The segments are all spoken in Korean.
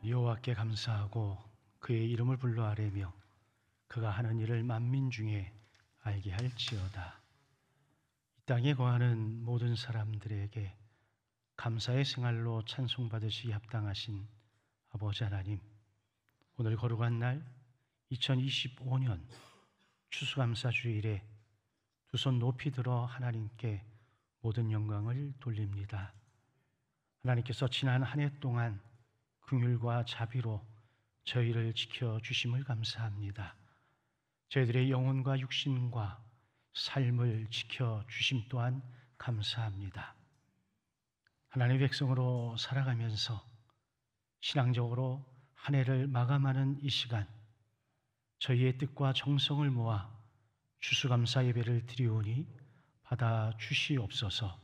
여호와께 감사하고 그의 이름을 불러 아뢰며 그가 하는 일을 만민 중에 알게 할지어다. 이 땅에 거하는 모든 사람들에게 감사의 생활로 찬송받으시기 합당하신 아버지 하나님, 오늘 거룩한 날 2025년 추수감사주일에 두 손 높이 들어 하나님께 모든 영광을 돌립니다. 하나님께서 지난 한 해 동안 긍휼과 자비로 저희를 지켜주심을 감사합니다. 저희들의 영혼과 육신과 삶을 지켜주심 또한 감사합니다. 하나님의 백성으로 살아가면서 신앙적으로 한 해를 마감하는 이 시간, 저희의 뜻과 정성을 모아 추수감사 예배를 드리오니 받아주시옵소서.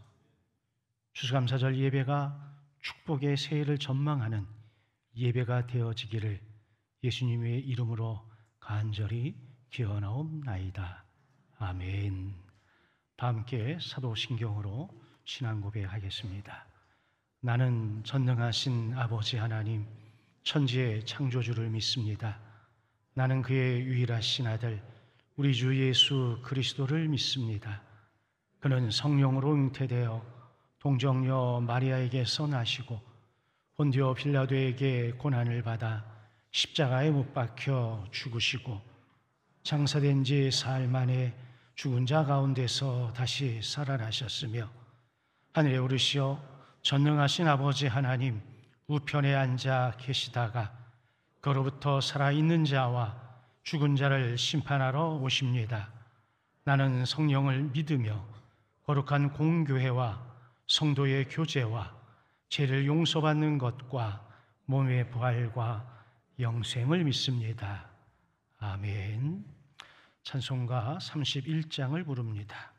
추수감사절 예배가 축복의 새해를 전망하는 예배가 되어지기를 예수님의 이름으로 간절히 기원하옵나이다. 아멘. 다 함께 사도신경으로 신앙 고백하겠습니다. 나는 전능하신 아버지 하나님, 천지의 창조주를 믿습니다. 나는 그의 유일하신 아들 우리 주 예수 그리스도를 믿습니다. 그는 성령으로 잉태되어 동정녀 마리아에게서 나시고 본디오 빌라도에게 고난을 받아 십자가에 못 박혀 죽으시고 장사된 지 사흘 만에 죽은 자 가운데서 다시 살아나셨으며 하늘에 오르시어 전능하신 아버지 하나님 우편에 앉아 계시다가 그로부터 살아있는 자와 죽은 자를 심판하러 오십니다. 나는 성령을 믿으며 거룩한 공교회와 성도의 교제와 죄를 용서받는 것과 몸의 부활과 영생을 믿습니다. 아멘. 찬송가 31장을 부릅니다.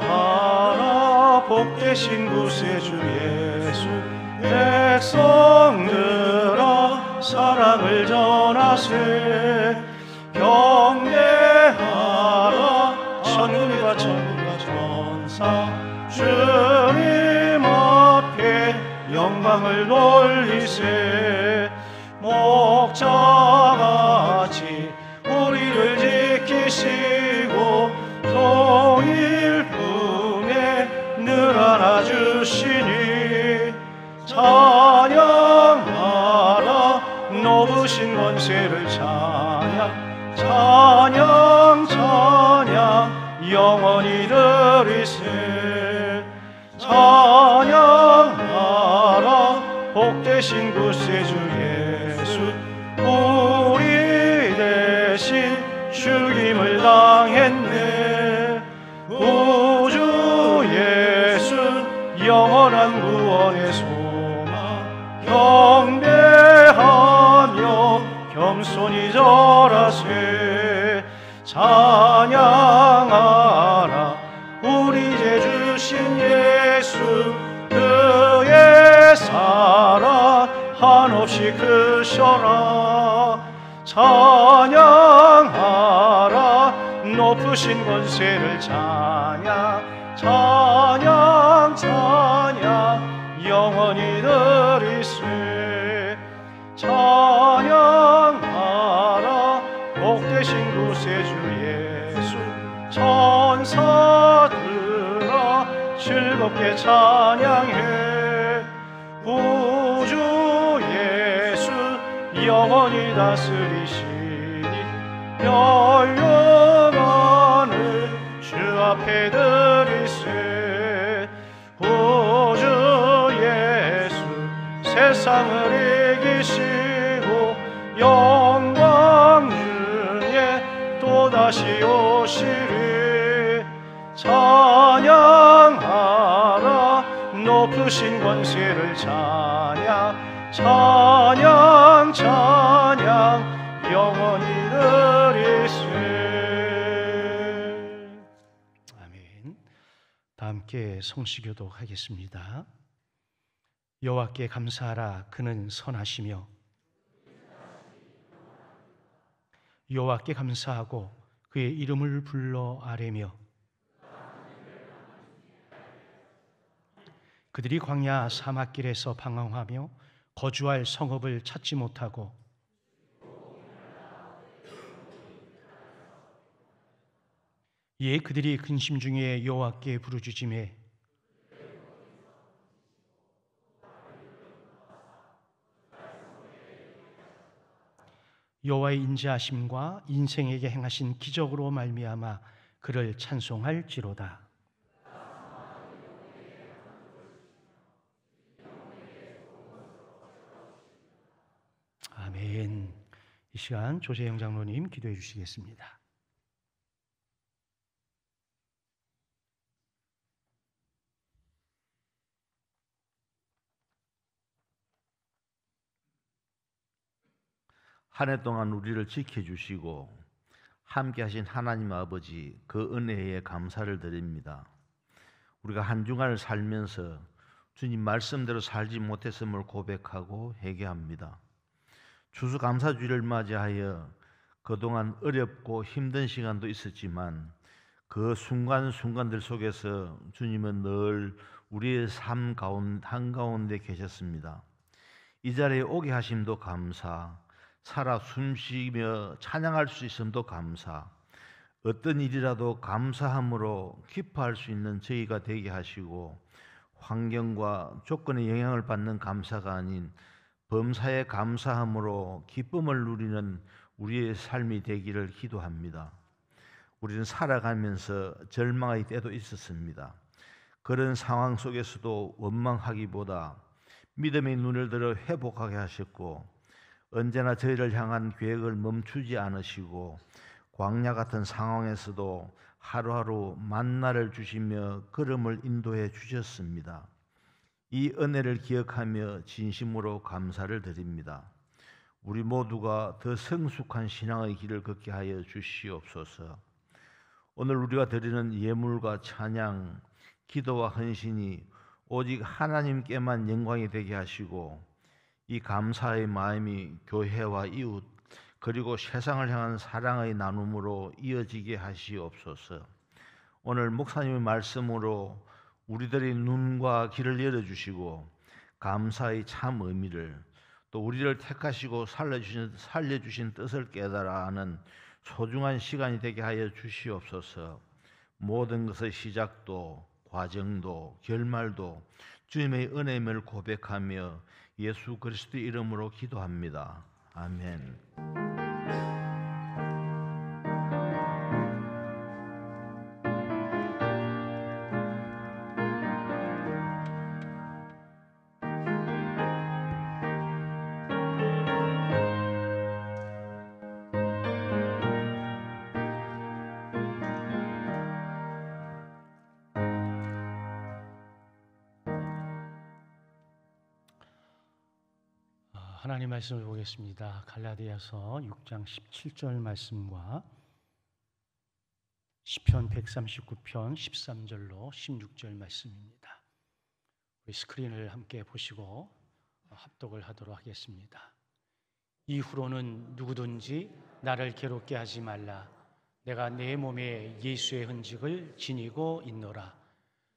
찬양하라 복되신 구세주 예수, 백성들아 사랑을 전하세. 경배하라 천군과 천사, 주님 앞에 영광을 돌리세. 목자같이 우리를 지키시고 종일 품에 늘 안아주시니 찬양하라 높으신 권세를 찬양, 찬양 찬양 영원히 드리세. 찬양하라 복되신 구세주 예수, 우리 대신 죽임을 당했네. 우주 예수 영원한 구원의 소망, 경배하며 겸손히 절하세. 찬양하라 우리 제 주신 예수, 그의 사랑 한없이 크셔라. 찬양하라 높으신 권세를 찬양, 찬양 찬양 영원히 드리세. 찬양하라 복되신 구세주 예수, 천사들아 즐겁게 찬양해. 우주 예수 영원히 다스리시니 영광을 주 앞에 드리세. 우주 예수 세상을 이기시고 영광 중에 또다시 오시리. 찬양하라 높으신 권세를 찬양, 찬양 찬양 영원히 드리세. 아멘. 다 함께 성시교독 하겠습니다. 여호와께 감사하라. 그는 선하시며 여호와께 감사하고 그의 이름을 불러 아뢰며 그들이 광야 사막길에서 방황하며 거주할 성읍을 찾지 못하고 이에 그들이 근심 중에 여호와께 부르짖음에 여호와의 인자하심과 인생에게 행하신 기적으로 말미암아 그를 찬송할지로다. 아멘. 이 시간 조재영 장로님 기도해 주시겠습니다. 한 해 동안 우리를 지켜주시고 함께 하신 하나님 아버지 그 은혜에 감사를 드립니다. 우리가 한 주간을 살면서 주님 말씀대로 살지 못했음을 고백하고 회개합니다. 추수감사주일을 맞이하여 그동안 어렵고 힘든 시간도 있었지만 그 순간순간들 속에서 주님은 늘 우리의 삶 한가운데 계셨습니다. 이 자리에 오게 하심도 감사, 살아 숨쉬며 찬양할 수 있음도 감사, 어떤 일이라도 감사함으로 기뻐할 수 있는 저희가 되게 하시고 환경과 조건의 영향을 받는 감사가 아닌 범사에 감사함으로 기쁨을 누리는 우리의 삶이 되기를 기도합니다. 우리는 살아가면서 절망의 때도 있었습니다. 그런 상황 속에서도 원망하기보다 믿음의 눈을 들어 회복하게 하셨고 언제나 저희를 향한 계획을 멈추지 않으시고 광야 같은 상황에서도 하루하루 만나를 주시며 걸음을 인도해 주셨습니다. 이 은혜를 기억하며 진심으로 감사를 드립니다. 우리 모두가 더 성숙한 신앙의 길을 걷게 하여 주시옵소서. 오늘 우리가 드리는 예물과 찬양, 기도와 헌신이 오직 하나님께만 영광이 되게 하시고 이 감사의 마음이 교회와 이웃 그리고 세상을 향한 사랑의 나눔으로 이어지게 하시옵소서. 오늘 목사님의 말씀으로 우리들의 눈과 귀를 열어주시고 감사의 참 의미를 또 우리를 택하시고 살려주신 뜻을 깨달아 하는 소중한 시간이 되게 하여 주시옵소서. 모든 것의 시작도 과정도 결말도 주님의 은혜임을 고백하며 예수 그리스도의 이름으로 기도합니다. 아멘. 하나님 말씀을 보겠습니다. 갈라디아서 6장 17절 말씀과 시편 139편 13절로 16절 말씀입니다. 우리 스크린을 함께 보시고 합독을 하도록 하겠습니다. 이후로는 누구든지 나를 괴롭게 하지 말라. 내가 내 몸에 예수의 흔적을 지니고 있노라.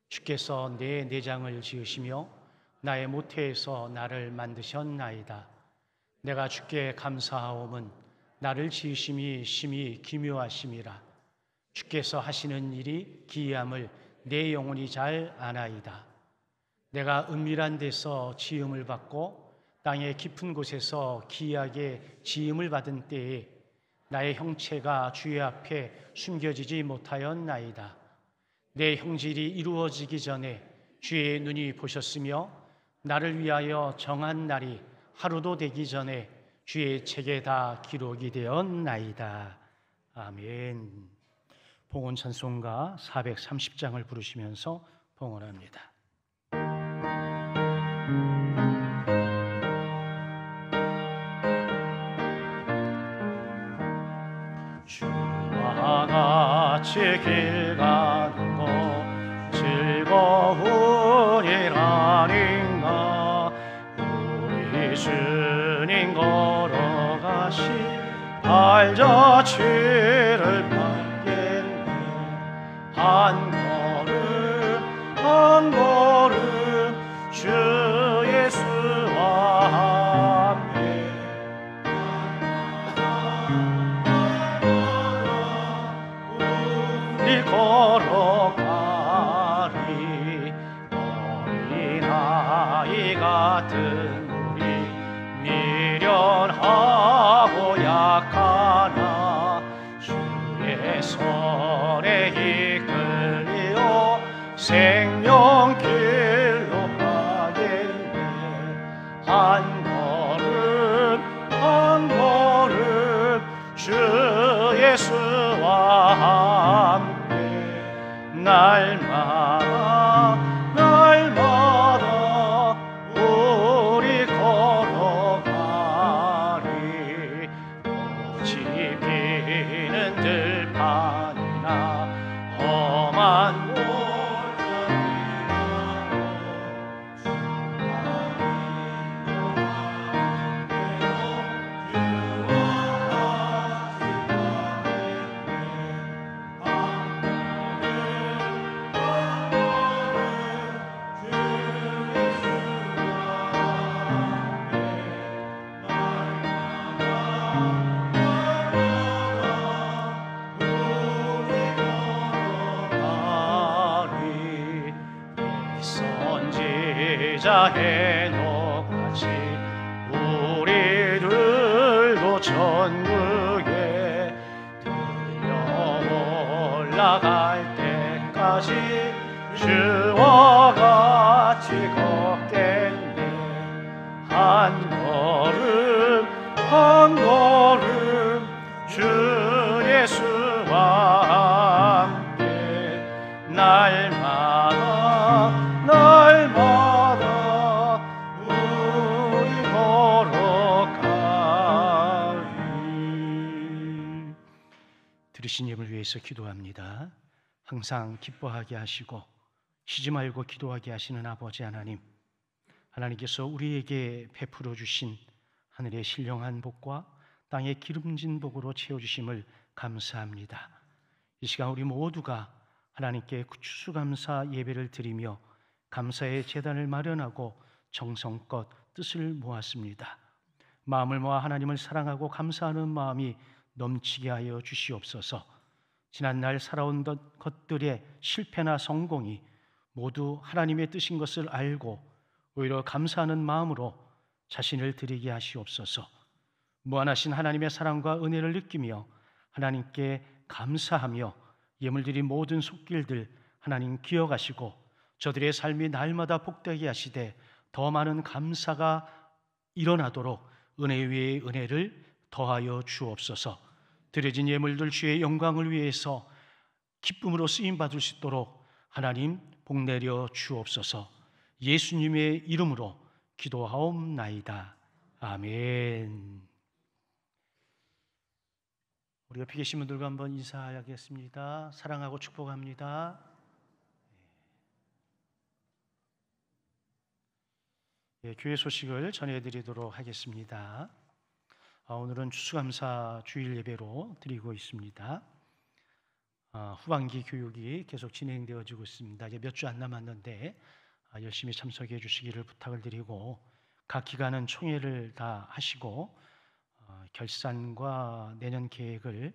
주께서 내 내장을 지으시며 나의 모태에서 나를 만드셨나이다. 내가 주께 감사하오면 나를 지으심이 심히 기묘하심이라. 주께서 하시는 일이 기이함을 내 영혼이 잘 아나이다. 내가 은밀한 데서 지음을 받고 땅의 깊은 곳에서 기이하게 지음을 받은 때에 나의 형체가 주의 앞에 숨겨지지 못하였나이다. 내 형질이 이루어지기 전에 주의 눈이 보셨으며 나를 위하여 정한 날이 하루도 되기 전에 주의 책에 다 기록이 되었나이다. 아멘. 봉헌 찬송가 430장을 부르시면서 봉헌합니다. 주와 같이 길 가는 것 즐거운 일 아닌가. 우리 주님 걸어가시 발자취를 밟겠네. 한 걸음 주 예수와 함께 우리 걸어가리. 어린아이 같은 우리 미련하고 약하나 주의 손에 이끌리어 생명길로 가겠네. 한 걸음 주 예수와 함께 날마다 우리 걸어가리. 꽃이 피는 들판이나 험한 선지자 해녹같이 우리들도 천국에 들려 올라갈 때까지 주와 같이 걷겠네. 한 걸음 주 예수와 함께 날마다 우리 걸어가리. 들으신 예물 위해서 기도합니다. 항상 기뻐하게 하시고 쉬지 말고 기도하게 하시는 아버지 하나님, 하나님께서 우리에게 베풀어 주신 하늘의 신령한 복과 땅의 기름진 복으로 채워주심을 감사합니다. 이 시간 우리 모두가 하나님께 추수감사 예배를 드리며 감사의 제단을 마련하고 정성껏 뜻을 모았습니다. 마음을 모아 하나님을 사랑하고 감사하는 마음이 넘치게 하여 주시옵소서. 지난날 살아온 것들의 실패나 성공이 모두 하나님의 뜻인 것을 알고 오히려 감사하는 마음으로 자신을 드리게 하시옵소서. 무한하신 하나님의 사랑과 은혜를 느끼며 하나님께 감사하며 예물드린 모든 손길들 하나님 기억하시고 저들의 삶이 날마다 복되게 하시되 더 많은 감사가 일어나도록 은혜 위에 은혜를 더하여 주옵소서. 드려진 예물들 주의 영광을 위해서 기쁨으로 쓰임받을 수 있도록 하나님 복내려 주옵소서. 예수님의 이름으로 기도하옵나이다. 아멘. 우리 옆에 계신 분들과 한번 인사하겠습니다. 사랑하고 축복합니다. 예, 교회 소식을 전해드리도록 하겠습니다. 오늘은 추수감사 주일 예배로 드리고 있습니다. 후반기 교육이 계속 진행되어지고 있습니다. 이제 몇 주 안 남았는데 열심히 참석해 주시기를 부탁을 드리고 각 기관은 총회를 다 하시고 결산과 내년 계획을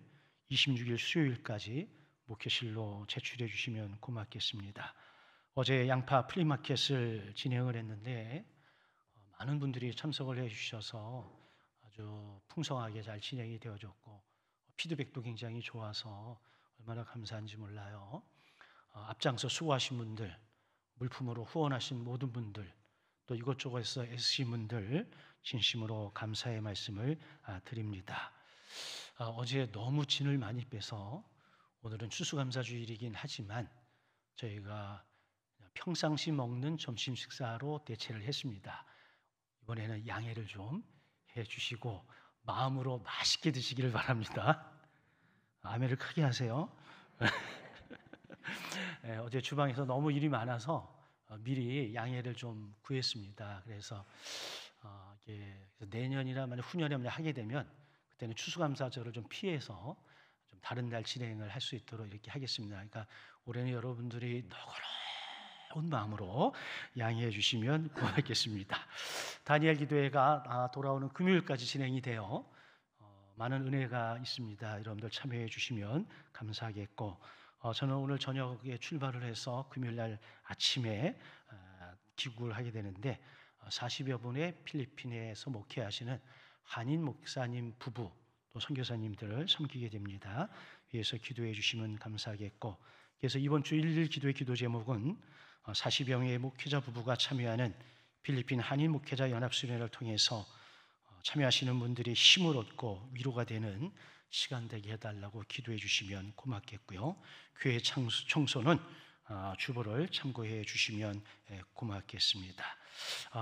26일 수요일까지 목회실로 제출해 주시면 고맙겠습니다. 어제 양파 플리마켓을 진행을 했는데 많은 분들이 참석을 해 주셔서 아주 풍성하게 잘 진행이 되어졌고 피드백도 굉장히 좋아서 얼마나 감사한지 몰라요. 앞장서 수고하신 분들, 물품으로 후원하신 모든 분들, 또 이것저것에서 애쓰신 분들 진심으로 감사의 말씀을 드립니다. 어제 너무 진을 많이 빼서 오늘은 추수감사주일이긴 하지만 저희가 평상시 먹는 점심 식사로 대체를 했습니다. 이번에는 양해를 좀 해주시고 마음으로 맛있게 드시기를 바랍니다. 아멘을 크게 하세요. 네, 어제 주방에서 너무 일이 많아서 미리 양해를 좀 구했습니다. 그래서 내년이나 만약 후년에 하게 되면 그때는 추수감사절을 좀 피해서 좀 다른 날 진행을 할 수 있도록 이렇게 하겠습니다. 그러니까 올해는 여러분들이 너그러운 마음으로 양해해 주시면 고맙겠습니다. 다니엘 기도회가 돌아오는 금요일까지 진행이 돼요. 많은 은혜가 있습니다. 여러분들 참여해 주시면 감사하겠고, 저는 오늘 저녁에 출발을 해서 금요일 날 아침에 귀국을 하게 되는데 40여 분의 필리핀에서 목회하시는 한인 목사님 부부 또 선교사님들을 섬기게 됩니다. 위해서 기도해 주시면 감사하겠고, 그래서 이번 주 1일 기도의 기도 제목은 40여 명의 목회자 부부가 참여하는 필리핀 한인 목회자 연합수련회를 통해서 참여하시는 분들이 힘을 얻고 위로가 되는 시간 되게 해달라고 기도해 주시면 고맙겠고요. 교회 청소는 주보를 참고해 주시면 고맙겠습니다.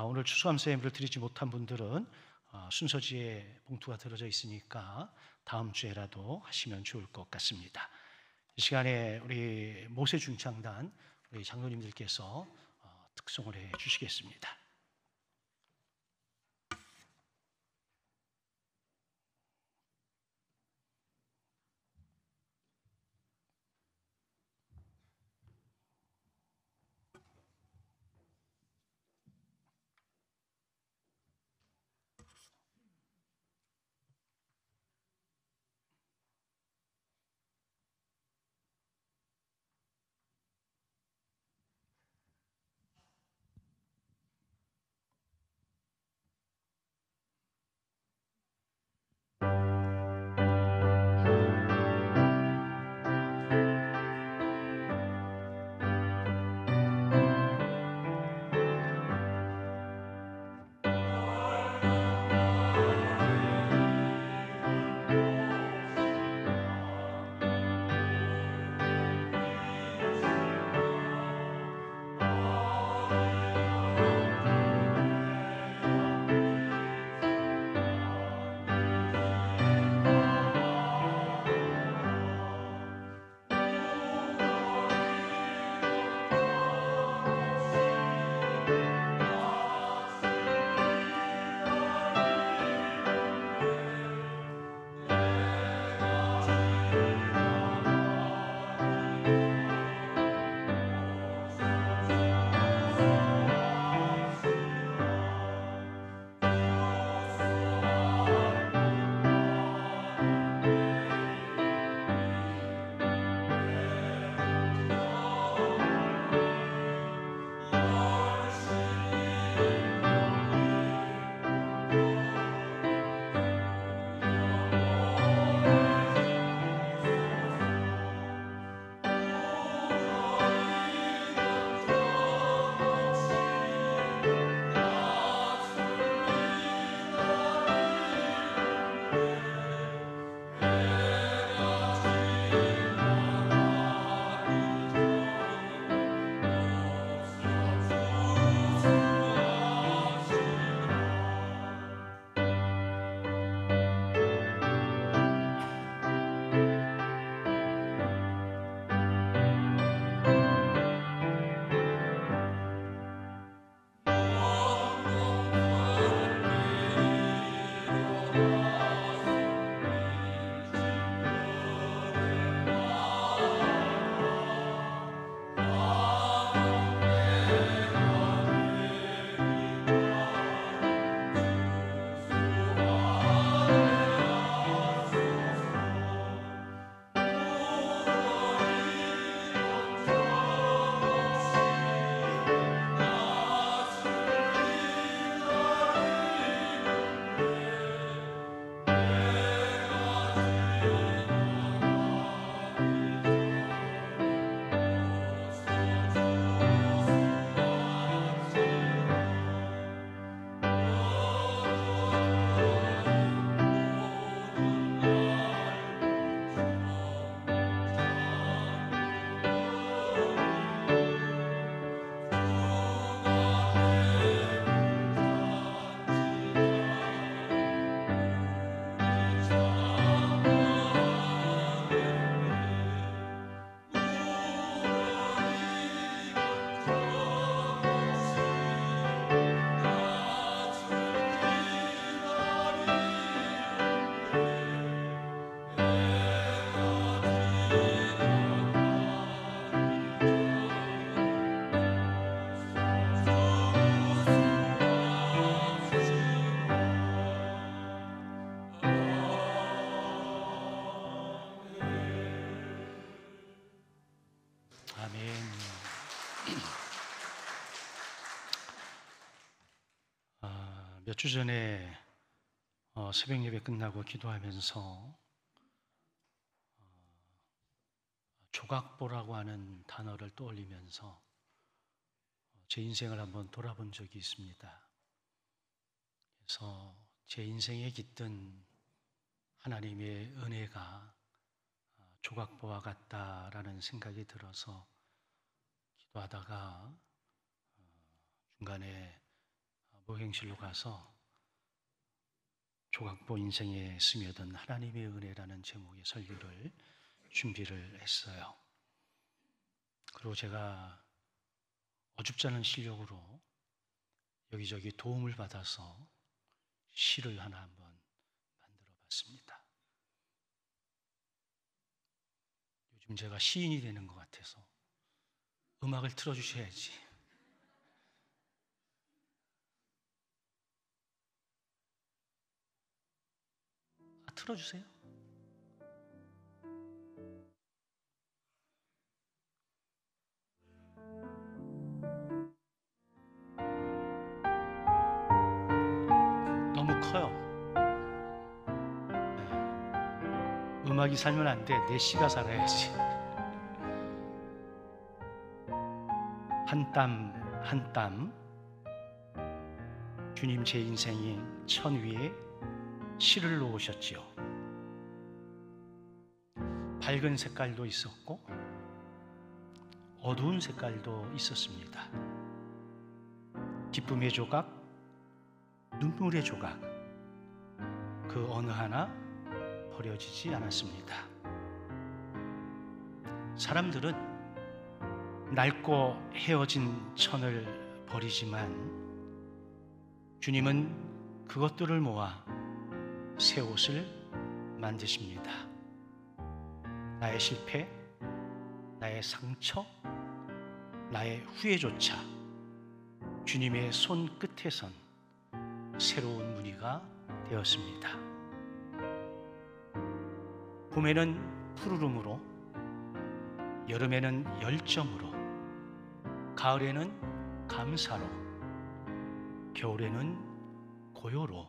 오늘 추수감사 예물을 드리지 못한 분들은 순서지에 봉투가 들어져 있으니까 다음 주에라도 하시면 좋을 것 같습니다. 이 시간에 우리 모세 중창단 우리 장로님들께서 특송을 해 주시겠습니다. 몇 주 전에 새벽 예배 끝나고 기도하면서 조각보라고 하는 단어를 떠올리면서 제 인생을 한번 돌아본 적이 있습니다. 그래서 제 인생에 깃든 하나님의 은혜가 조각보와 같다라는 생각이 들어서 기도하다가 중간에 목욕실로 가서 조각보 인생에 스며든 하나님의 은혜라는 제목의 설교를 준비를 했어요. 그리고 제가 어줍지 않은 실력으로 여기저기 도움을 받아서 시를 하나 한번 만들어 봤습니다. 요즘 제가 시인이 되는 것 같아서 음악을 틀어주셔야지. 틀어주세요. 너무 커요. 음악이 살면 안 돼. 내 시가 살아야지. 한 땀 한 땀 주님 제 인생이 천 위에 시를 놓으셨지요. 밝은 색깔도 있었고 어두운 색깔도 있었습니다. 기쁨의 조각, 눈물의 조각, 그 어느 하나 버려지지 않았습니다. 사람들은 낡고 헤어진 천을 버리지만 주님은 그것들을 모아 새 옷을 만드십니다. 나의 실패, 나의 상처, 나의 후회조차 주님의 손끝에선 새로운 무늬가 되었습니다. 봄에는 푸르름으로, 여름에는 열정으로, 가을에는 감사로, 겨울에는 고요로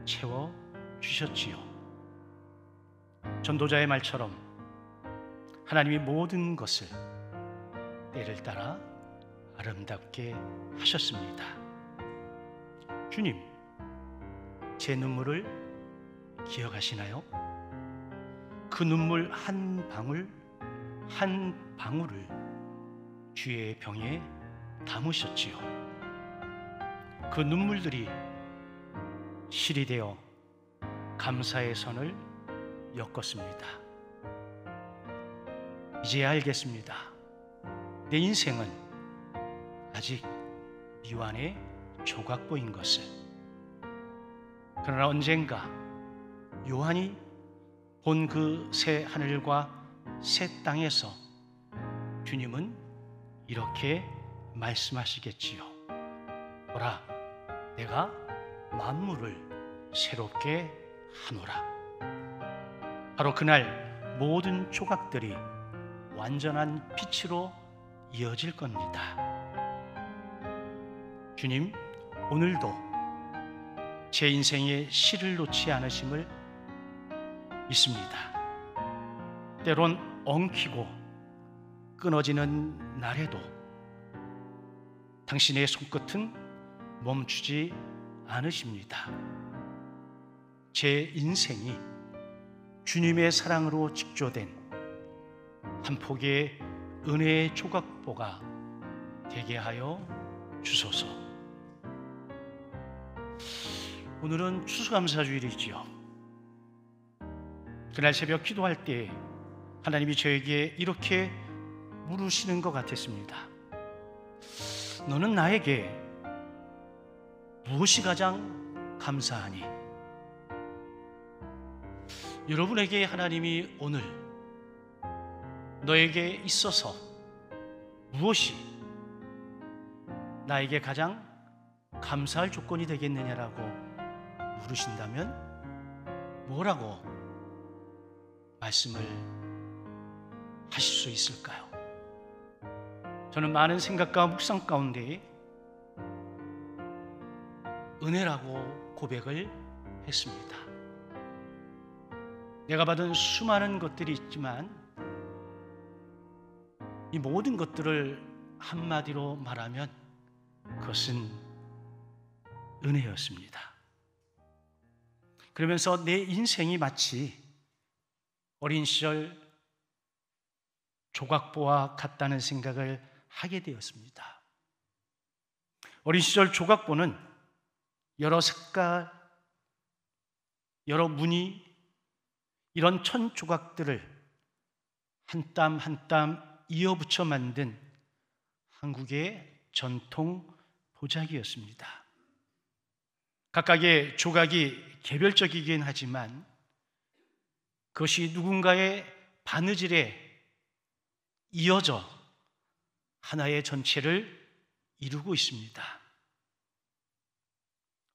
채워주셨지요. 전도자의 말처럼 하나님이 모든 것을 때를 따라 아름답게 하셨습니다. 주님, 제 눈물을 기억하시나요? 그 눈물 한 방울 한 방울을 주의 병에 담으셨지요. 그 눈물들이 실이 되어 감사의 선을 엮었습니다. 이제야 알겠습니다. 내 인생은 아직 미완의 조각보인 것을. 그러나 언젠가 요한이 본 그 새 하늘과 새 땅에서 주님은 이렇게 말씀하시겠지요. 보라, 내가 만물을 새롭게 하노라. 바로 그날 모든 조각들이 완전한 빛으로 이어질 겁니다. 주님, 오늘도 제 인생에 실을 놓지 않으심을 믿습니다. 때론 엉키고 끊어지는 날에도 당신의 손끝은 멈추지 않으십니다. 제 인생이 주님의 사랑으로 직조된 한 폭의 은혜의 조각보가 되게 하여 주소서. 오늘은 추수감사주일이지요. 그날 새벽 기도할 때 하나님이 저에게 이렇게 물으시는 것 같았습니다. 너는 나에게 무엇이 가장 감사하니? 여러분에게 하나님이 오늘 너에게 있어서 무엇이 나에게 가장 감사할 조건이 되겠느냐라고 물으신다면 뭐라고 말씀을 하실 수 있을까요? 저는 많은 생각과 묵상 가운데 은혜라고 고백을 했습니다. 내가 받은 수많은 것들이 있지만 이 모든 것들을 한마디로 말하면 그것은 은혜였습니다. 그러면서 내 인생이 마치 어린 시절 조각보와 같다는 생각을 하게 되었습니다. 어린 시절 조각보는 여러 색깔, 여러 무늬, 이런 천 조각들을 한 땀 한 땀 이어붙여 만든 한국의 전통 보자기였습니다. 각각의 조각이 개별적이긴 하지만 그것이 누군가의 바느질에 이어져 하나의 전체를 이루고 있습니다.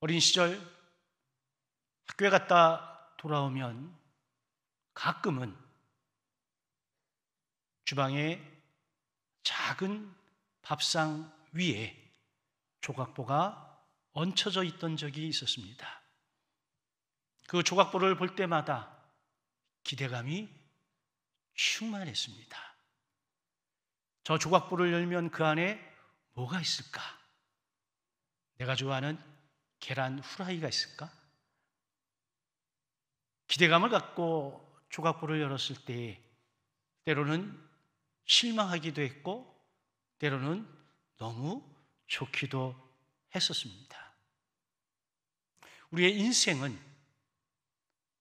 어린 시절 학교에 갔다 돌아오면 가끔은 주방에 작은 밥상 위에 조각보가 얹혀져 있던 적이 있었습니다. 그 조각보를 볼 때마다 기대감이 충만했습니다. 저 조각보를 열면 그 안에 뭐가 있을까? 내가 좋아하는 계란 후라이가 있을까? 기대감을 갖고 조각보를 열었을 때 때로는 실망하기도 했고 때로는 너무 좋기도 했었습니다. 우리의 인생은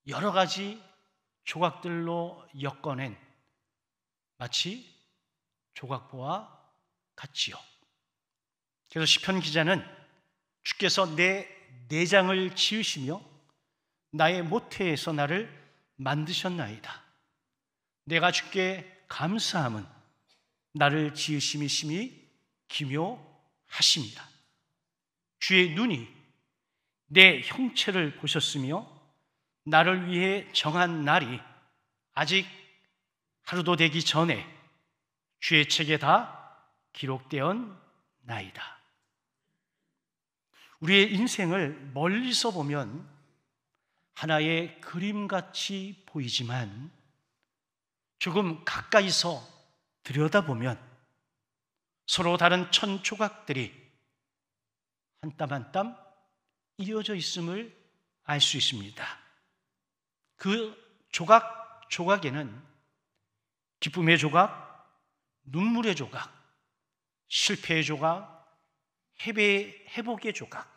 여러 가지 조각들로 엮어낸 마치 조각보와 같지요. 그래서 시편 기자는 주께서 내 내장을 지으시며 나의 모태에서 나를 만드셨나이다. 내가 주께 감사함은 나를 지으심이 심히 기묘하심이라. 주의 눈이 내 형체를 보셨으며 나를 위해 정한 날이 아직 하루도 되기 전에 주의 책에 다 기록되었나이다. 우리의 인생을 멀리서 보면 하나의 그림같이 보이지만 조금 가까이서 들여다보면 서로 다른 천 조각들이 한 땀 한 땀 이어져 있음을 알 수 있습니다. 그 조각에는 기쁨의 조각, 눈물의 조각, 실패의 조각, 회복의 조각,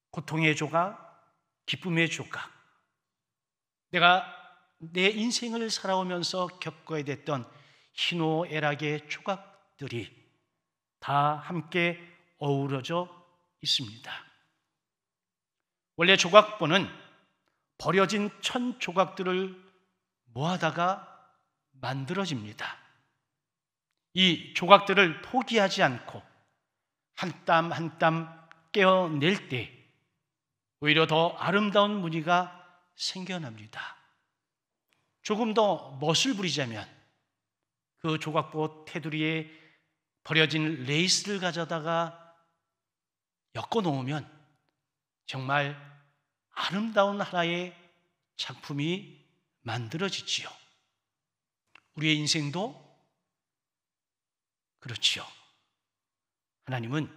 고통의 조각, 기쁨의 조각, 내가 내 인생을 살아오면서 겪어야 됐던 희노애락의 조각들이 다 함께 어우러져 있습니다. 원래 조각보는 버려진 천 조각들을 모아다가 만들어집니다. 이 조각들을 포기하지 않고 한 땀 한 땀 떼어낼 때 오히려 더 아름다운 무늬가 생겨납니다. 조금 더 멋을 부리자면 그 조각보 테두리에 버려진 레이스를 가져다가 엮어 놓으면 정말 아름다운 하나의 작품이 만들어지지요. 우리의 인생도 그렇지요. 하나님은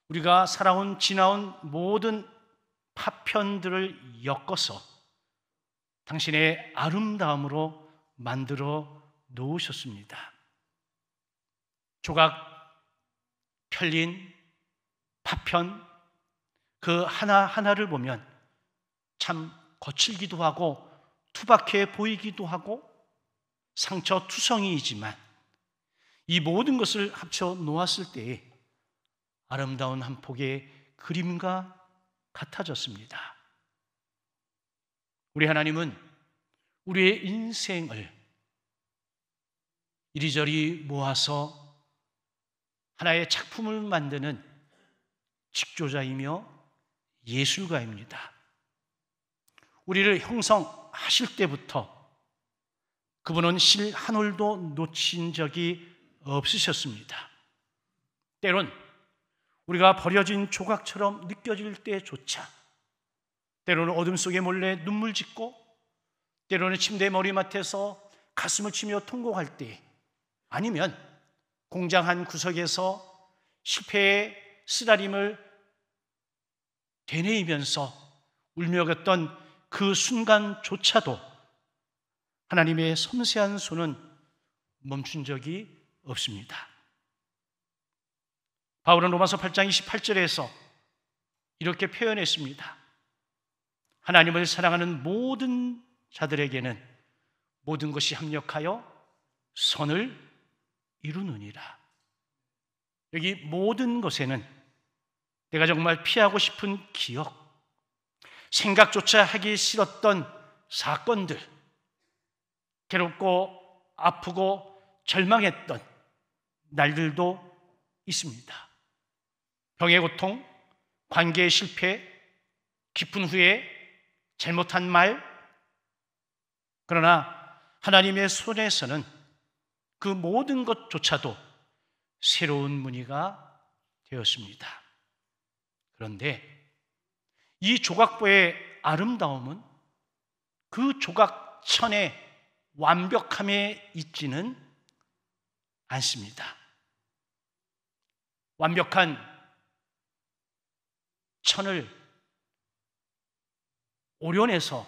우리가 살아온 지나온 모든 파편들을 엮어서 당신의 아름다움으로 만들어 놓으셨습니다. 조각, 펼린 파편 그 하나하나를 보면 참 거칠기도 하고 투박해 보이기도 하고 상처투성이이지만 이 모든 것을 합쳐 놓았을 때에 아름다운 한 폭의 그림과 같아졌습니다. 우리 하나님은 우리의 인생을 이리저리 모아서 하나의 작품을 만드는 직조자이며 예술가입니다. 우리를 형성하실 때부터 그분은 실 한 올도 놓친 적이 없으셨습니다. 때론 우리가 버려진 조각처럼 느껴질 때조차, 때로는 어둠 속에 몰래 눈물 짓고, 때로는 침대 머리맡에서 가슴을 치며 통곡할 때, 아니면 공장 한 구석에서 실패의 쓰라림을 되뇌이면서 울며겼던 그 순간조차도 하나님의 섬세한 손은 멈춘 적이 없습니다. 바울은 로마서 8장 28절에서 이렇게 표현했습니다. 하나님을 사랑하는 모든 자들에게는 모든 것이 합력하여 선을 이루느니라. 여기 모든 것에는 내가 정말 피하고 싶은 기억, 생각조차 하기 싫었던 사건들, 괴롭고 아프고 절망했던 날들도 있습니다. 병의 고통, 관계의 실패, 깊은 후회, 잘못한 말. 그러나 하나님의 손에서는 그 모든 것조차도 새로운 무늬가 되었습니다. 그런데 이 조각보의 아름다움은 그 조각천의 완벽함에 있지는 않습니다. 완벽한 천을 오려내서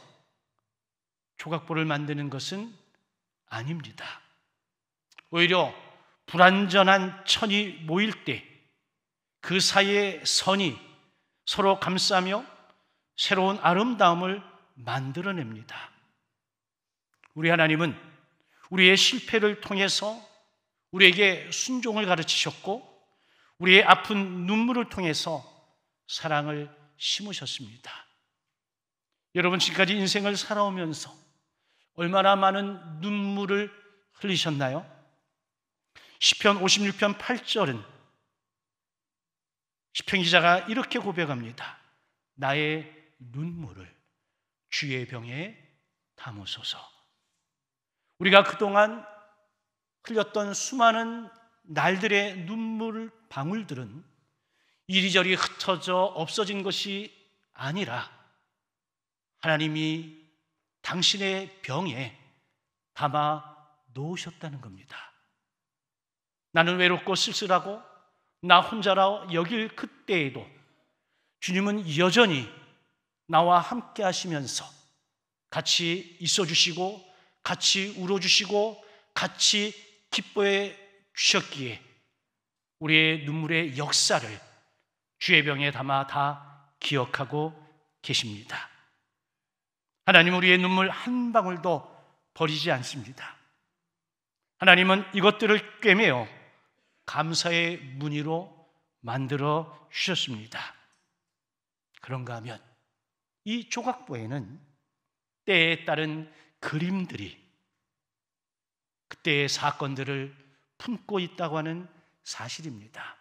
조각보를 만드는 것은 아닙니다. 오히려 불완전한 천이 모일 때 그 사이의 선이 서로 감싸며 새로운 아름다움을 만들어냅니다. 우리 하나님은 우리의 실패를 통해서 우리에게 순종을 가르치셨고, 우리의 아픈 눈물을 통해서 사랑을 심으셨습니다. 여러분, 지금까지 인생을 살아오면서 얼마나 많은 눈물을 흘리셨나요? 시편 56편 8절은 시편 기자가 이렇게 고백합니다. 나의 눈물을 주의 병에 담으소서. 우리가 그동안 흘렸던 수많은 날들의 눈물 방울들은 이리저리 흩어져 없어진 것이 아니라 하나님이 당신의 병에 담아 놓으셨다는 겁니다. 나는 외롭고 쓸쓸하고 나 혼자라 여길 그때에도 주님은 여전히 나와 함께 하시면서 같이 있어 주시고, 같이 울어 주시고, 같이 기뻐해 주셨기에 우리의 눈물의 역사를 주의 병에 담아 다 기억하고 계십니다. 하나님은 우리의 눈물 한 방울도 버리지 않습니다. 하나님은 이것들을 꿰매어 감사의 무늬로 만들어 주셨습니다. 그런가 하면 이 조각보에는 때에 따른 그림들이 그때의 사건들을 품고 있다고 하는 사실입니다.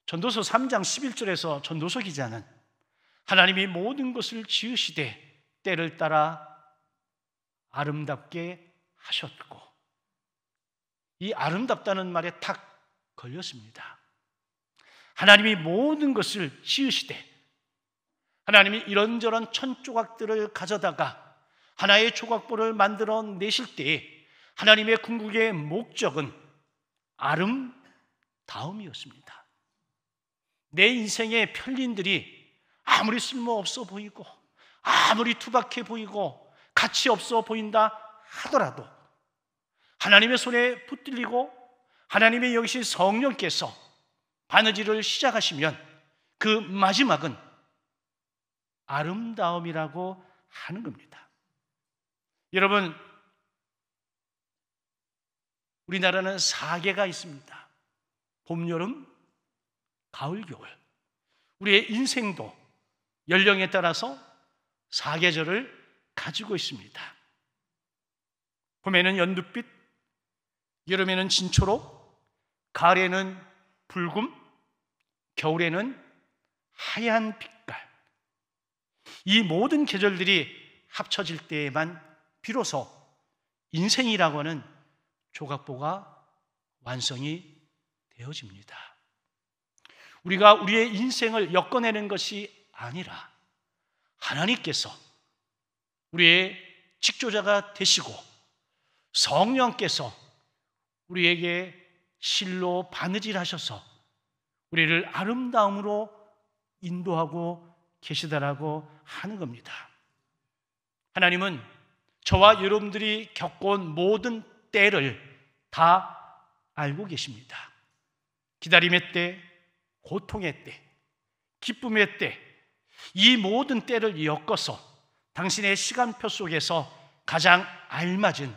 전도서 3장 11절에서 전도서 기자는 하나님이 모든 것을 지으시되 때를 따라 아름답게 하셨고, 이 아름답다는 말에 탁 걸렸습니다. 하나님이 모든 것을 지으시되, 하나님이 이런저런 천조각들을 가져다가 하나의 조각보를 만들어 내실 때에 하나님의 궁극의 목적은 아름다움이었습니다. 내 인생의 편린들이 아무리 쓸모없어 보이고 아무리 투박해 보이고 가치 없어 보인다 하더라도 하나님의 손에 붙들리고 하나님의 영이신 성령께서 바느질을 시작하시면 그 마지막은 아름다움이라고 하는 겁니다. 여러분, 우리나라는 4계가 있습니다. 봄, 여름, 가을, 겨울. 우리의 인생도 연령에 따라서 4계절을 가지고 있습니다. 봄에는 연두빛, 여름에는 진초록, 가을에는 붉음, 겨울에는 하얀 빛깔. 이 모든 계절들이 합쳐질 때에만 비로소 인생이라고 하는 조각보가 완성이 되어집니다. 우리가 우리의 인생을 엮어내는 것이 아니라 하나님께서 우리의 직조자가 되시고 성령께서 우리에게 실로 바느질하셔서 우리를 아름다움으로 인도하고 계시다라고 하는 겁니다. 하나님은 저와 여러분들이 겪어온 모든 때를 다 알고 계십니다. 기다림의 때, 고통의 때, 기쁨의 때, 이 모든 때를 엮어서 당신의 시간표 속에서 가장 알맞은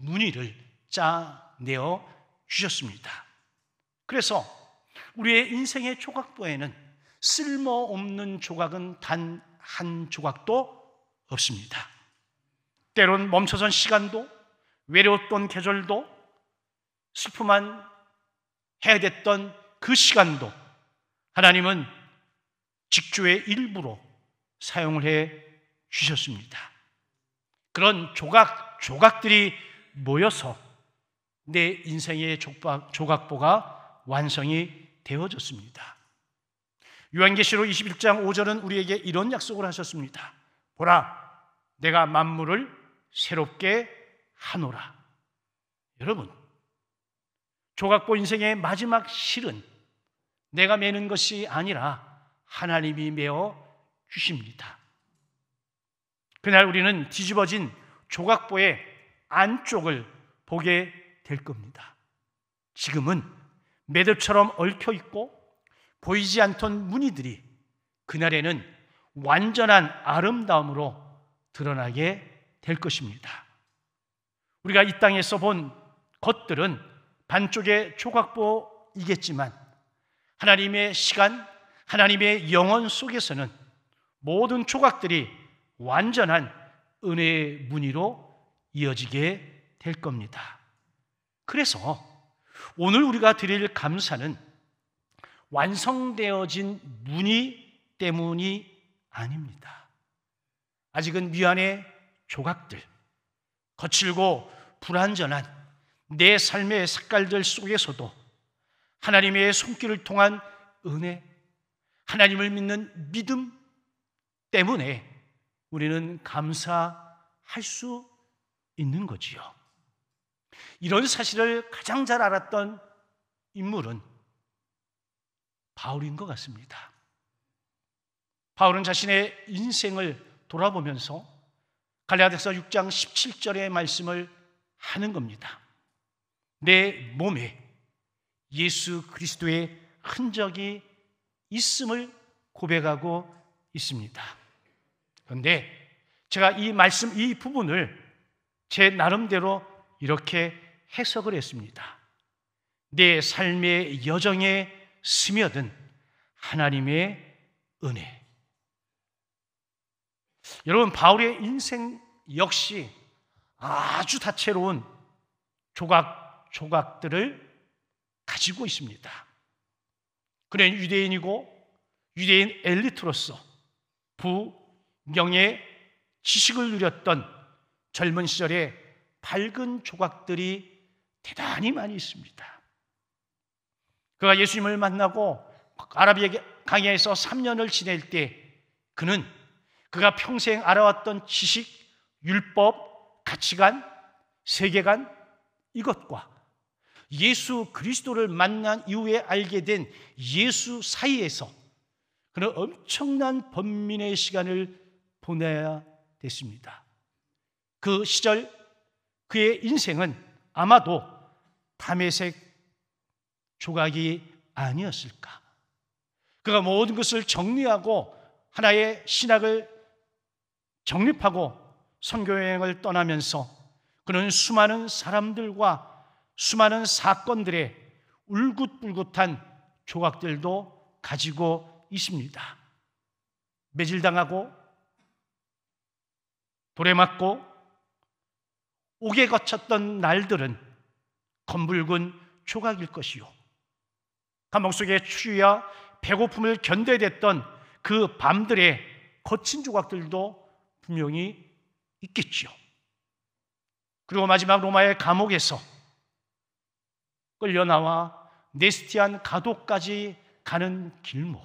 무늬를 짜내어 주셨습니다. 그래서 우리의 인생의 조각보에는 쓸모없는 조각은 단 한 조각도 없습니다. 때론 멈춰선 시간도, 외로웠던 계절도, 슬픔만 해야 됐던 그 시간도 하나님은 직조의 일부로 사용을 해 주셨습니다. 그런 조각들이 모여서 내 인생의 조각보가 완성이 되어졌습니다. 요한계시록 21장 5절은 우리에게 이런 약속을 하셨습니다. 보라, 내가 만물을 새롭게 하노라. 여러분, 조각보 인생의 마지막 실은 내가 매는 것이 아니라 하나님이 메어 주십니다. 그날 우리는 뒤집어진 조각보의 안쪽을 보게 될 겁니다. 지금은 매듭처럼 얽혀 있고 보이지 않던 무늬들이 그날에는 완전한 아름다움으로 드러나게 될 것입니다. 우리가 이 땅에서 본 것들은 반쪽의 조각보이겠지만 하나님의 시간, 하나님의 영혼 속에서는 모든 조각들이 완전한 은혜의 무늬로 이어지게 될 겁니다. 그래서 오늘 우리가 드릴 감사는 완성되어진 무늬 때문이 아닙니다. 아직은 미완의 조각들, 거칠고 불완전한 내 삶의 색깔들 속에서도 하나님의 손길을 통한 은혜, 하나님을 믿는 믿음 때문에 우리는 감사할 수 있는 거지요. 이런 사실을 가장 잘 알았던 인물은 바울인 것 같습니다. 바울은 자신의 인생을 돌아보면서 갈라디아서 6장 17절의 말씀을 하는 겁니다. 내 몸에 예수 그리스도의 흔적이 있음을 고백하고 있습니다. 그런데 제가 이 말씀, 이 부분을 제 나름대로 이렇게 해석을 했습니다. 내 삶의 여정에 스며든 하나님의 은혜. 여러분, 바울의 인생 역시 아주 다채로운 조각들을 가지고 있습니다. 그는 유대인이고 유대인 엘리트로서 부명예 지식을 누렸던 젊은 시절에 밝은 조각들이 대단히 많이 있습니다. 그가 예수님을 만나고 아라비아 강야에서 3년을 지낼 때 그가 평생 알아왔던 지식, 율법, 가치관, 세계관 이것과 예수 그리스도를 만난 이후에 알게 된 예수 사이에서 그는 엄청난 번민의 시간을 보내야 됐습니다. 그 시절 그의 인생은 아마도 담에색 조각이 아니었을까. 그가 모든 것을 정리하고 하나의 신학을 정립하고 선교여행을 떠나면서 그는 수많은 사람들과 수많은 사건들의 울긋불긋한 조각들도 가지고 있습니다. 매질당하고 돌에 맞고 옥에 갇혔던 날들은 검붉은 조각일 것이요, 감옥 속의 추위와 배고픔을 견뎌야 됐던 그 밤들의 거친 조각들도 분명히 있겠지요. 그리고 마지막 로마의 감옥에서 끌려나와 네스티안 가도까지 가는 길목,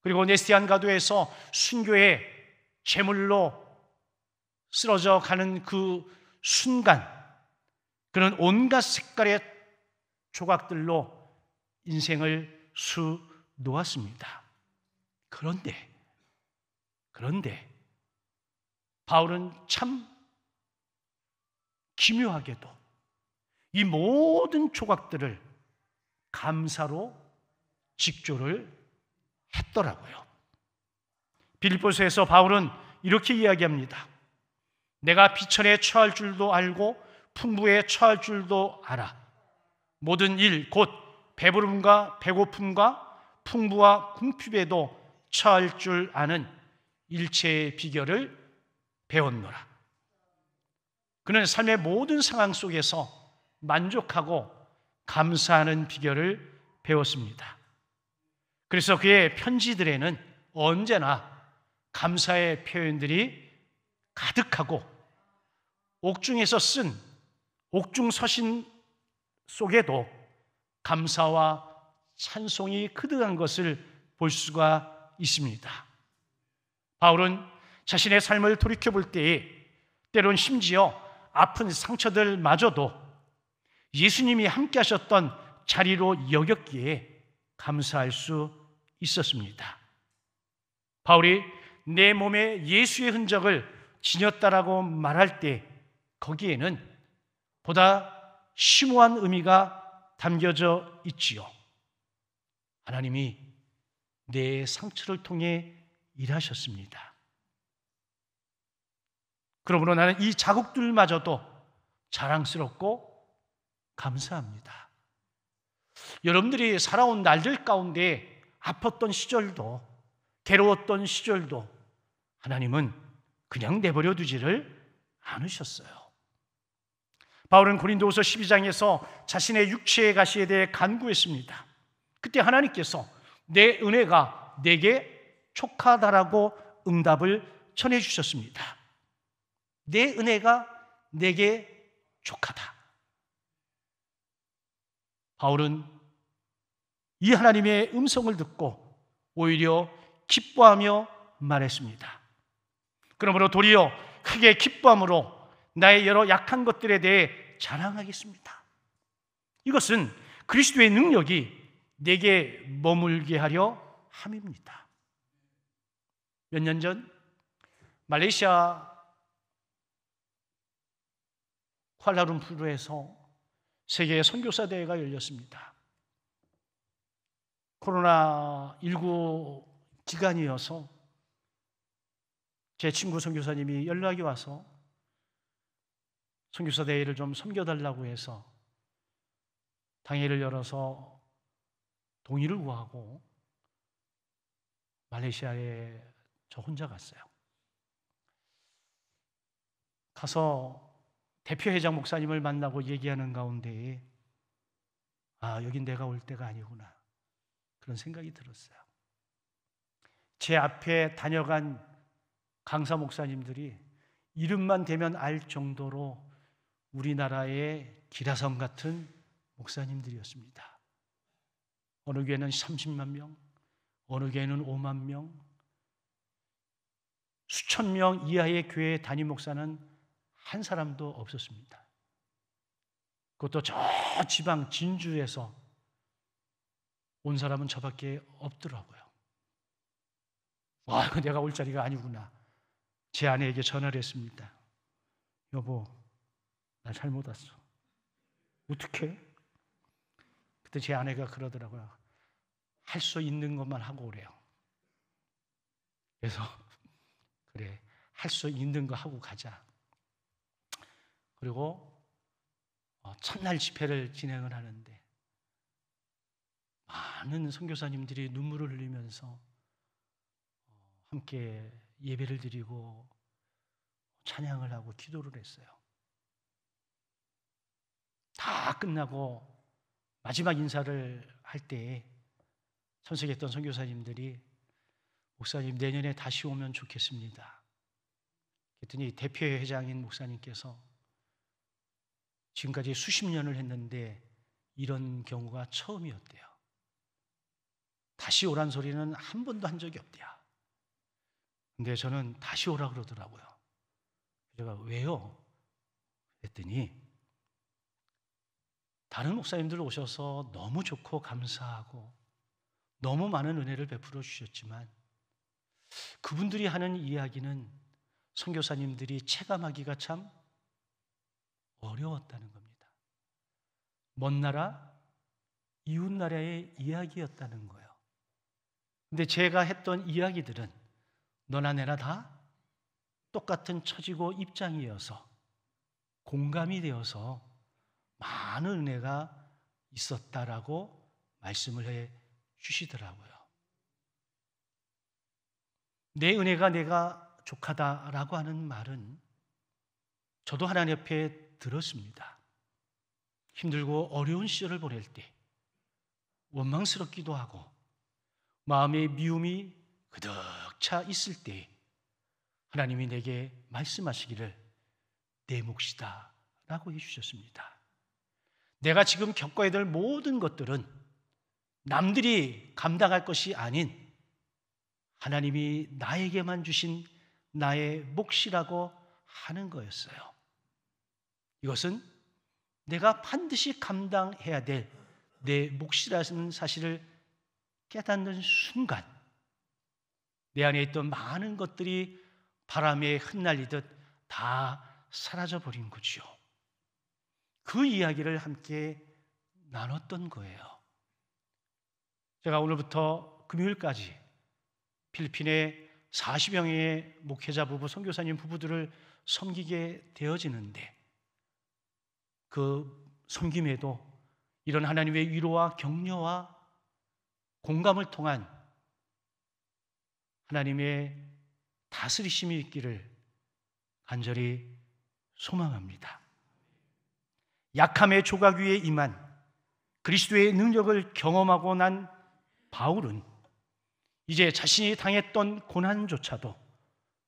그리고 네스티안 가도에서 순교의 제물로 쓰러져 가는 그 순간, 그는 온갖 색깔의 조각들로 인생을 수놓았습니다. 그런데 바울은 참 기묘하게도 이 모든 조각들을 감사로 직조를 했더라고요. 빌립보서에서 바울은 이렇게 이야기합니다. 내가 비천에 처할 줄도 알고 풍부에 처할 줄도 알아. 모든 일 곧 배부름과 배고픔과 풍부와 궁핍에도 처할 줄 아는 일체의 비결을 배웠노라. 그는 삶의 모든 상황 속에서 만족하고 감사하는 비결을 배웠습니다. 그래서 그의 편지들에는 언제나 감사의 표현들이 가득하고, 옥중에서 쓴 옥중서신 속에도 감사와 찬송이 그득한 것을 볼 수가 있습니다. 바울은 자신의 삶을 돌이켜볼 때에 때론 심지어 아픈 상처들마저도 예수님이 함께 하셨던 자리로 여겼기에 감사할 수 있었습니다. 바울이 내 몸에 예수의 흔적을 지녔다라고 말할 때 거기에는 보다 심오한 의미가 담겨져 있지요. 하나님이 내 상처를 통해 일하셨습니다. 그러므로 나는 이 자국들마저도 자랑스럽고 감사합니다. 여러분들이 살아온 날들 가운데 아팠던 시절도, 괴로웠던 시절도 하나님은 그냥 내버려 두지를 않으셨어요. 바울은 고린도후서 12장에서 자신의 육체의 가시에 대해 간구했습니다. 그때 하나님께서 내 은혜가 내게 촉하다라고 응답을 전해주셨습니다. 내 은혜가 내게 촉하다. 바울은 이 하나님의 음성을 듣고 오히려 기뻐하며 말했습니다. 그러므로 도리어 크게 기뻐함으로 나의 여러 약한 것들에 대해 자랑하겠습니다. 이것은 그리스도의 능력이 내게 머물게 하려 함입니다. 몇 년 전 말레이시아 쿠알라룸푸르에서 세계 선교사 대회가 열렸습니다. 코로나19 기간이어서 제 친구 선교사님이 연락이 와서 선교사 대회를 좀 섬겨달라고 해서 당회를 열어서 동의를 구하고 말레이시아에 저 혼자 갔어요. 가서 대표회장 목사님을 만나고 얘기하는 가운데에 여긴 내가 올 때가 아니구나, 그런 생각이 들었어요. 제 앞에 다녀간 강사 목사님들이 이름만 대면 알 정도로 우리나라의 기라성 같은 목사님들이었습니다. 어느 교회는 30만 명, 어느 교회는 5만 명, 수천 명 이하의 교회 담임 목사는 한 사람도 없었습니다. 그것도 저 지방 진주에서 온 사람은 저밖에 없더라고요. 이거 내가 올 자리가 아니구나. 제 아내에게 전화를 했습니다. 여보, 나 잘못 왔어. 어떡해? 그때 제 아내가 그러더라고요. 할 수 있는 것만 하고 오래요. 그래서 그래, 할 수 있는 거 하고 가자. 그리고 첫날 집회를 진행을 하는데 많은 선교사님들이 눈물을 흘리면서 함께 예배를 드리고 찬양을 하고 기도를 했어요. 다 끝나고 마지막 인사를 할 때 참석했던 선교사님들이 목사님 내년에 다시 오면 좋겠습니다. 그랬더니 대표회장인 목사님께서 지금까지 수십 년을 했는데 이런 경우가 처음이었대요. 다시 오란 소리는 한 번도 한 적이 없대요. 근데 저는 다시 오라 그러더라고요. 제가 왜요? 했더니 다른 목사님들 오셔서 너무 좋고 감사하고 너무 많은 은혜를 베풀어 주셨지만 그분들이 하는 이야기는 선교사님들이 체감하기가 참 어려웠다는 겁니다. 먼 나라, 이웃 나라의 이야기였다는 거예요. 근데 제가 했던 이야기들은 너나 내나 다 똑같은 처지고 입장이어서 공감이 되어서 많은 은혜가 있었다라고 말씀을 해 주시더라고요. 내 은혜가 내가 족하다라고 하는 말은 저도 하나님 앞에 들었습니다. 힘들고 어려운 시절을 보낼 때 원망스럽기도 하고 마음의 미움이 그득 차 있을 때 하나님이 내게 말씀하시기를 내 몫이다 라고 해주셨습니다. 내가 지금 겪어야 될 모든 것들은 남들이 감당할 것이 아닌 하나님이 나에게만 주신 나의 몫이라고 하는 거였어요. 이것은 내가 반드시 감당해야 될 내 몫이라는 사실을 깨닫는 순간 내 안에 있던 많은 것들이 바람에 흩날리듯 다 사라져버린 거죠. 그 이야기를 함께 나눴던 거예요. 제가 오늘부터 금요일까지 필리핀의 40여 명의 목회자 부부, 선교사님 부부들을 섬기게 되어지는데 그 섬김에도 이런 하나님의 위로와 격려와 공감을 통한 하나님의 다스리심이 있기를 간절히 소망합니다. 약함의 조각 위에 임한 그리스도의 능력을 경험하고 난 바울은 이제 자신이 당했던 고난조차도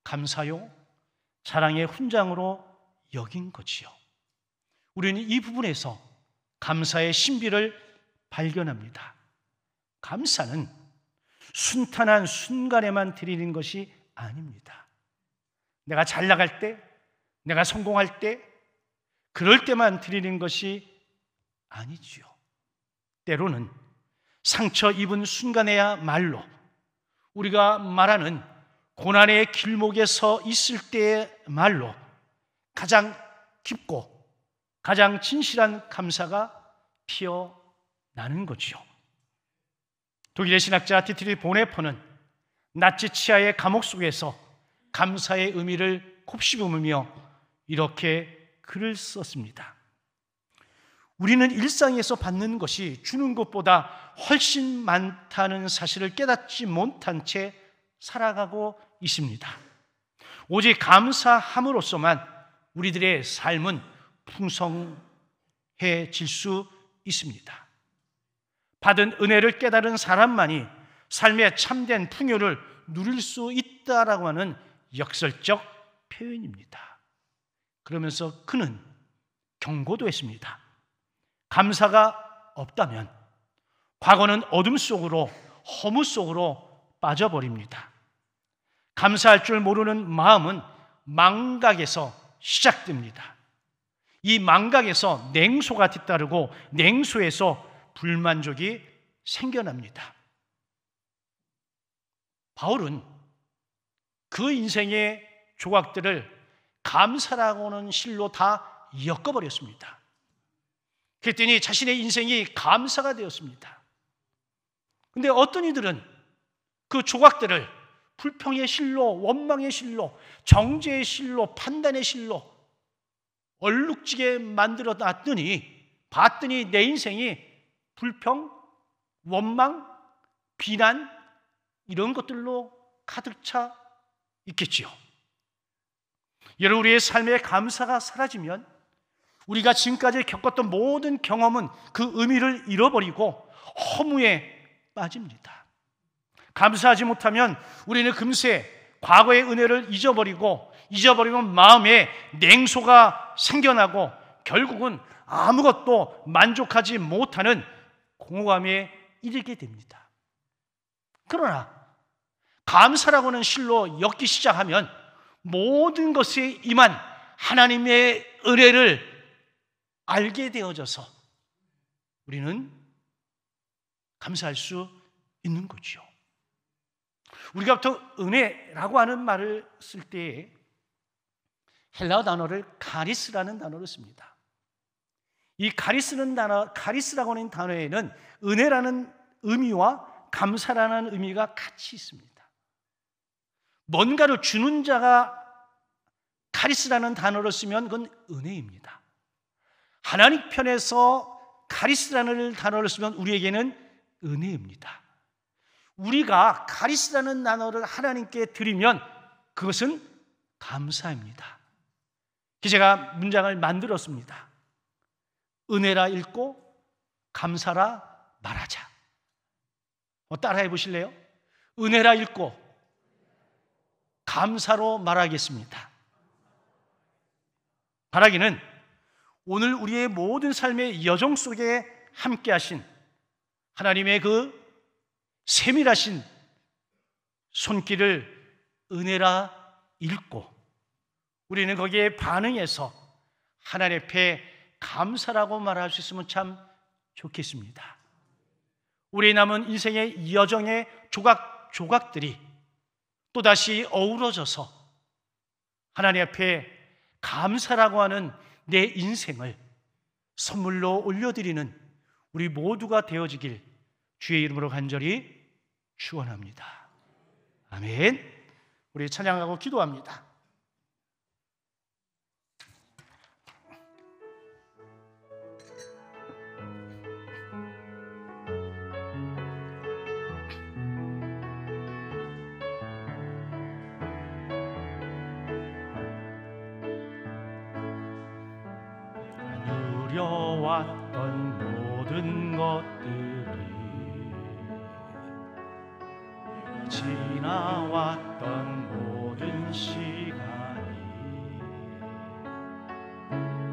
감사요, 사랑의 훈장으로 여긴 거지요. 우리는 이 부분에서 감사의 신비를 발견합니다. 감사는 순탄한 순간에만 드리는 것이 아닙니다. 내가 잘 나갈 때, 내가 성공할 때, 그럴 때만 드리는 것이 아니지요. 때로는 상처 입은 순간에야말로 우리가 말하는 고난의 길목에 서 있을 때의 말로 가장 깊고 가장 진실한 감사가 피어나는 거지요. 독일의 신학자 디트리 보네퍼는 나치 치하의 감옥 속에서 감사의 의미를 곱씹으며 이렇게 글을 썼습니다. 우리는 일상에서 받는 것이 주는 것보다 훨씬 많다는 사실을 깨닫지 못한 채 살아가고 있습니다. 오직 감사함으로써만 우리들의 삶은 풍성해질 수 있습니다. 받은 은혜를 깨달은 사람만이 삶의 참된 풍요를 누릴 수 있다라고 하는 역설적 표현입니다. 그러면서 그는 경고도 했습니다. 감사가 없다면 과거는 어둠 속으로, 허무 속으로 빠져버립니다. 감사할 줄 모르는 마음은 망각에서 시작됩니다. 이 망각에서 냉소가 뒤따르고 냉소에서 불만족이 생겨납니다. 바울은 그 인생의 조각들을 감사라고 하는 실로 다 엮어버렸습니다. 그랬더니 자신의 인생이 감사가 되었습니다. 그런데 어떤 이들은 그 조각들을 불평의 실로, 원망의 실로, 정죄의 실로, 판단의 실로 얼룩지게 만들어 놨더니 봤더니 내 인생이 불평, 원망, 비난 이런 것들로 가득 차 있겠지요. 여러분, 우리의 삶의 감사가 사라지면 우리가 지금까지 겪었던 모든 경험은 그 의미를 잃어버리고 허무에 빠집니다. 감사하지 못하면 우리는 금세 과거의 은혜를 잊어버리면 마음에 냉소가 생겨나고 결국은 아무것도 만족하지 못하는 공허감에 이르게 됩니다. 그러나 감사라고는 실로 엮기 시작하면 모든 것에 임한 하나님의 은혜를 알게 되어져서 우리는 감사할 수 있는 거죠. 우리가 보통 은혜라고 하는 말을 쓸 때 헬라어 단어를 카리스라는 단어를 씁니다. 이 카리스라고 하는 단어에는 은혜라는 의미와 감사라는 의미가 같이 있습니다. 뭔가를 주는 자가 카리스라는 단어를 쓰면 그건 은혜입니다. 하나님 편에서 카리스라는 단어를 쓰면 우리에게는 은혜입니다. 우리가 카리스라는 단어를 하나님께 드리면 그것은 감사입니다. 제가 문장을 만들었습니다. 은혜라 읽고 감사라 말하자. 따라해 보실래요? 은혜라 읽고 감사로 말하겠습니다. 바라기는 오늘 우리의 모든 삶의 여정 속에 함께 하신 하나님의 그 세밀하신 손길을 은혜라 읽고 우리는 거기에 반응해서 하나님 앞에 감사라고 말할 수 있으면 참 좋겠습니다. 우리 남은 인생의 여정의 조각조각들이 또다시 어우러져서 하나님 앞에 감사라고 하는 내 인생을 선물로 올려드리는 우리 모두가 되어지길 주의 이름으로 간절히 축원합니다. 아멘. 우리 찬양하고 기도합니다. 누려왔던 모든 것들이 지나왔던 모든 시간이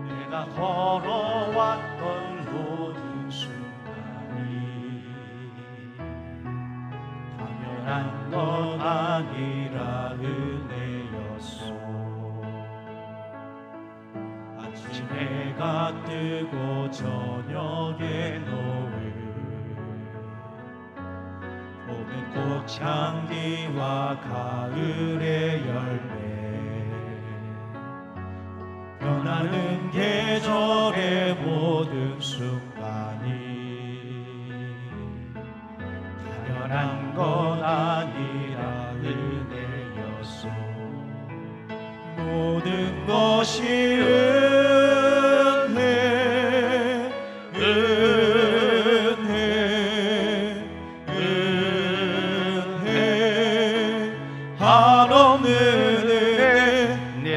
내가 걸어왔던 모든 순간이 당연한 건 아니라 은혜였소. 해가 뜨고 저녁에 노을 봄의 꽃향기와 가을의 열매 변하는 계절의 모든 순간이 당연한 건 아니라 은혜였소. 모든 것이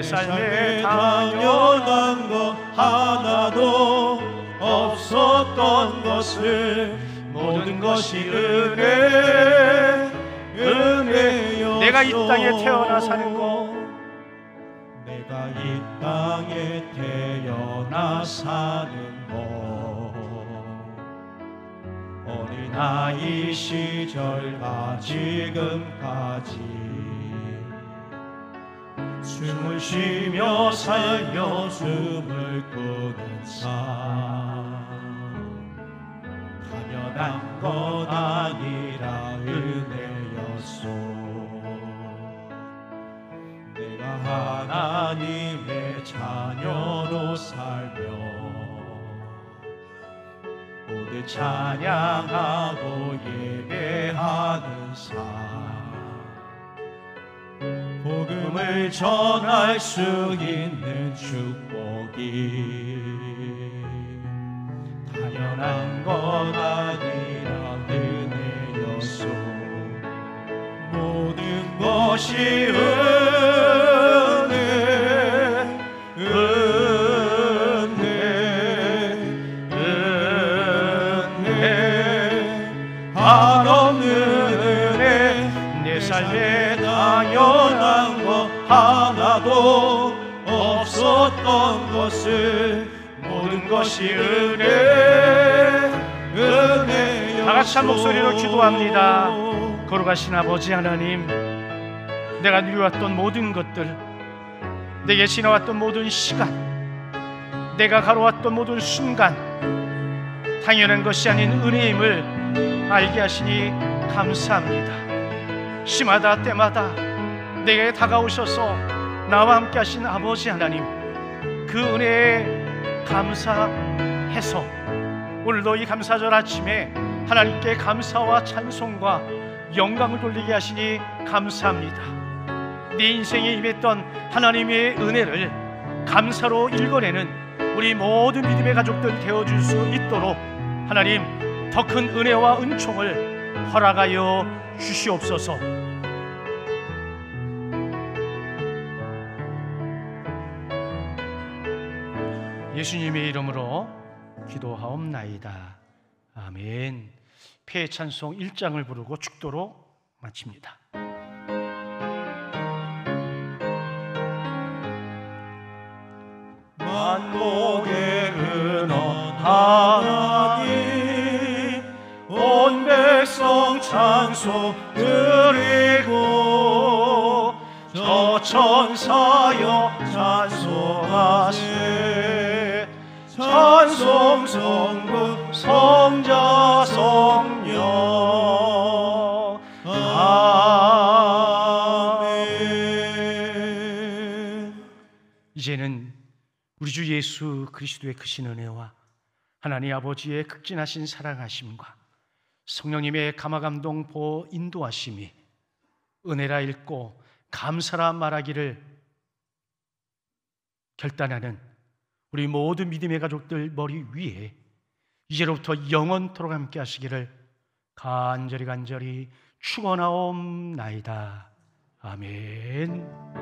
삶에 당연한 것 하나도 없었던 것을 모든 것이 은혜였소. 내가 이 땅에 태어나 사는 것, 내가 이 땅에 태어나 사는 것, 어린아이 시절과 지금까지 숨을 쉬며 살며 숨을 꾸는 삶 당연한 것 아니라 은혜였소. 내가 하나님의 자녀로 살며 모두 찬양하고 예배하는 삶 복음을 전할 수 있는 축복이 당연한 것 아니라 은혜였소. 모든 것이 한없는 은혜 내 삶에 당연한 것 하나도 없었던 것을 모든 것이 은혜였소. 다 같이 한 목소리로 기도합니다. 거룩하신 아버지 하나님, 내가 누려왔던 모든 것들, 내게 지나왔던 모든 시간, 내가 가로왔던 모든 순간 당연한 것이 아닌 은혜임을 알게 하시니 감사합니다. 시마다 때마다 내게 다가오셔서 나와 함께 하신 아버지 하나님, 그 은혜에 감사해서 오늘도 이 감사절 아침에 하나님께 감사와 찬송과 영광을 돌리게 하시니 감사합니다. 네 인생에 임했던 하나님의 은혜를 감사로 읽어내는 우리 모든 믿음의 가족들 되어줄 수 있도록 하나님 더 큰 은혜와 은총을 허락하여 주시옵소서. 예수님의 이름으로 기도하옵나이다. 아멘. 폐찬송 1장을 부르고 축도로 마칩니다. 만복의 근원 하나님, 온 백성 찬송 드리고 저 천사여 찬송하세. 찬송 성부 성자 성령 아멘. 이제는 우리 주 예수 그리스도의 크신 은혜와 하나님 아버지의 극진하신 사랑하심과 성령님의 감화감동 보호 인도하심이 은혜라 읽고 감사라 말하기를 결단하는 우리 모든 믿음의 가족들 머리 위에 이제로부터 영원토록 함께 하시기를 간절히 축원하옵나이다. 아멘.